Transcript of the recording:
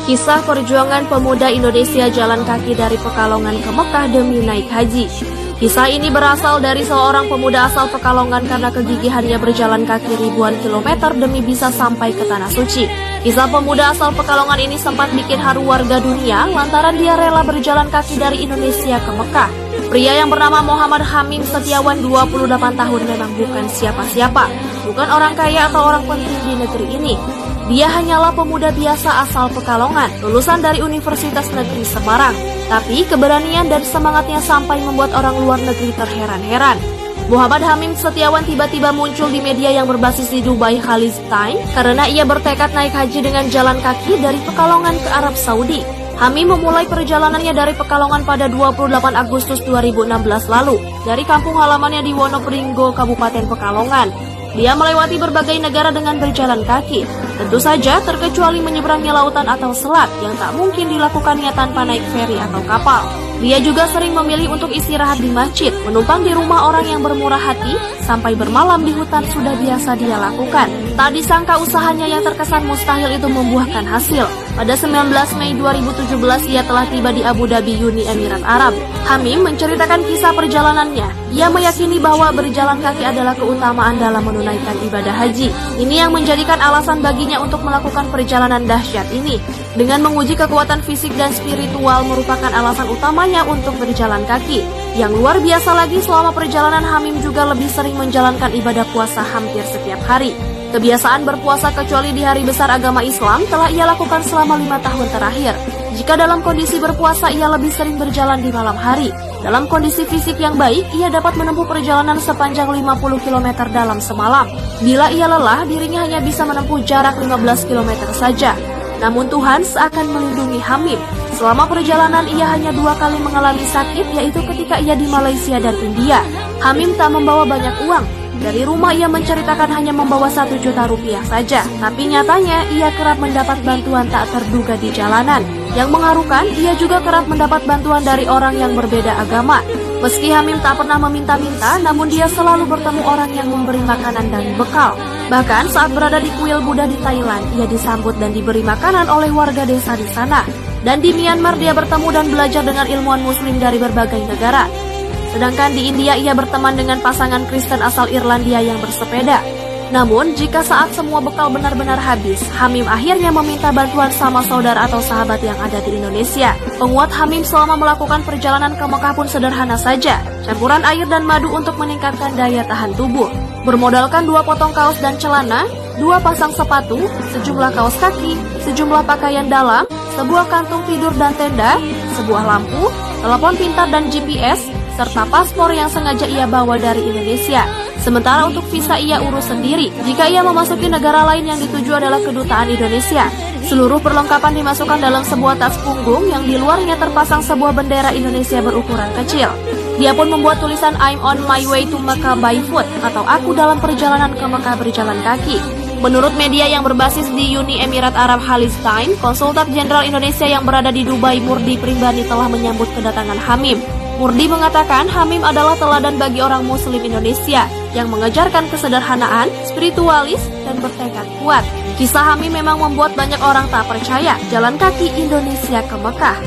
Kisah perjuangan pemuda Indonesia jalan kaki dari Pekalongan ke Mekah demi naik haji. Kisah ini berasal dari seorang pemuda asal Pekalongan karena kegigihannya berjalan kaki ribuan kilometer demi bisa sampai ke Tanah Suci. Kisah pemuda asal Pekalongan ini sempat bikin haru warga dunia lantaran dia rela berjalan kaki dari Indonesia ke Mekah. Pria yang bernama Muhammad Hamim Setiawan 28 tahun memang bukan siapa-siapa, bukan orang kaya atau orang penting di negeri ini. Dia hanyalah pemuda biasa asal Pekalongan, lulusan dari Universitas Negeri Semarang. Tapi keberanian dan semangatnya sampai membuat orang luar negeri terheran-heran. Muhammad Hamim Setiawan tiba-tiba muncul di media yang berbasis di Dubai Khaliz Time karena ia bertekad naik haji dengan jalan kaki dari Pekalongan ke Arab Saudi. Hamim memulai perjalanannya dari Pekalongan pada 28 Agustus 2016 lalu dari kampung halamannya di Wonopringgo, Kabupaten Pekalongan. Dia melewati berbagai negara dengan berjalan kaki. Tentu saja terkecuali menyeberangi lautan atau selat yang tak mungkin dilakukannya tanpa naik feri atau kapal. Dia juga sering memilih untuk istirahat di masjid, menumpang di rumah orang yang bermurah hati, sampai bermalam di hutan sudah biasa dia lakukan. Tak disangka usahanya yang terkesan mustahil itu membuahkan hasil. Pada 19 Mei 2017 ia telah tiba di Abu Dhabi, Uni Emirat Arab. Hamim menceritakan kisah perjalanannya. Ia meyakini bahwa berjalan kaki adalah keutamaan dalam menunaikan ibadah haji. Ini yang menjadikan alasan baginya untuk melakukan perjalanan dahsyat ini. Dengan menguji kekuatan fisik dan spiritual merupakan alasan utamanya untuk berjalan kaki. Yang luar biasa lagi, selama perjalanan Hamim juga lebih sering menjalankan ibadah puasa hampir setiap hari. Kebiasaan berpuasa kecuali di hari besar agama Islam telah ia lakukan selama 5 tahun terakhir. Jika dalam kondisi berpuasa, ia lebih sering berjalan di malam hari. Dalam kondisi fisik yang baik, ia dapat menempuh perjalanan sepanjang 50 km dalam semalam. Bila ia lelah, dirinya hanya bisa menempuh jarak 15 km saja. Namun Tuhan seakan melindungi Hamim. Selama perjalanan ia hanya 2 kali mengalami sakit, yaitu ketika ia di Malaysia dan India. Hamim tak membawa banyak uang. Dari rumah ia menceritakan hanya membawa 1 juta rupiah saja. Tapi nyatanya ia kerap mendapat bantuan tak terduga di jalanan. Yang mengharukan, ia juga kerap mendapat bantuan dari orang yang berbeda agama. Meski Hamim tak pernah meminta-minta, namun dia selalu bertemu orang yang memberi makanan dan bekal. Bahkan saat berada di kuil Buddha di Thailand, ia disambut dan diberi makanan oleh warga desa di sana. Dan di Myanmar dia bertemu dan belajar dengan ilmuwan muslim dari berbagai negara. Sedangkan di India ia berteman dengan pasangan Kristen asal Irlandia yang bersepeda. Namun, jika saat semua bekal benar-benar habis, Hamim akhirnya meminta bantuan sama saudara atau sahabat yang ada di Indonesia. Penguat Hamim selama melakukan perjalanan ke Mekah pun sederhana saja, campuran air dan madu untuk meningkatkan daya tahan tubuh. Bermodalkan 2 potong kaos dan celana, 2 pasang sepatu, sejumlah kaos kaki, sejumlah pakaian dalam, sebuah kantung tidur dan tenda, sebuah lampu, telepon pintar dan GPS, serta paspor yang sengaja ia bawa dari Indonesia. Sementara untuk visa ia urus sendiri jika ia memasuki negara lain yang dituju adalah kedutaan Indonesia. Seluruh perlengkapan dimasukkan dalam sebuah tas punggung yang di luarnya terpasang sebuah bendera Indonesia berukuran kecil. Dia pun membuat tulisan I'm on my way to Mecca by foot atau aku dalam perjalanan ke Mekah berjalan kaki. Menurut media yang berbasis di Uni Emirat Arab Khaliz Time, Konsultan Jenderal Indonesia yang berada di Dubai Murdi Primbani telah menyambut kedatangan Hamim. Murdi mengatakan Hamim adalah teladan bagi orang muslim Indonesia yang mengejarkan kesederhanaan, spiritualis, dan bertekad kuat. Kisah Hamim memang membuat banyak orang tak percaya jalan kaki Indonesia ke Mekah.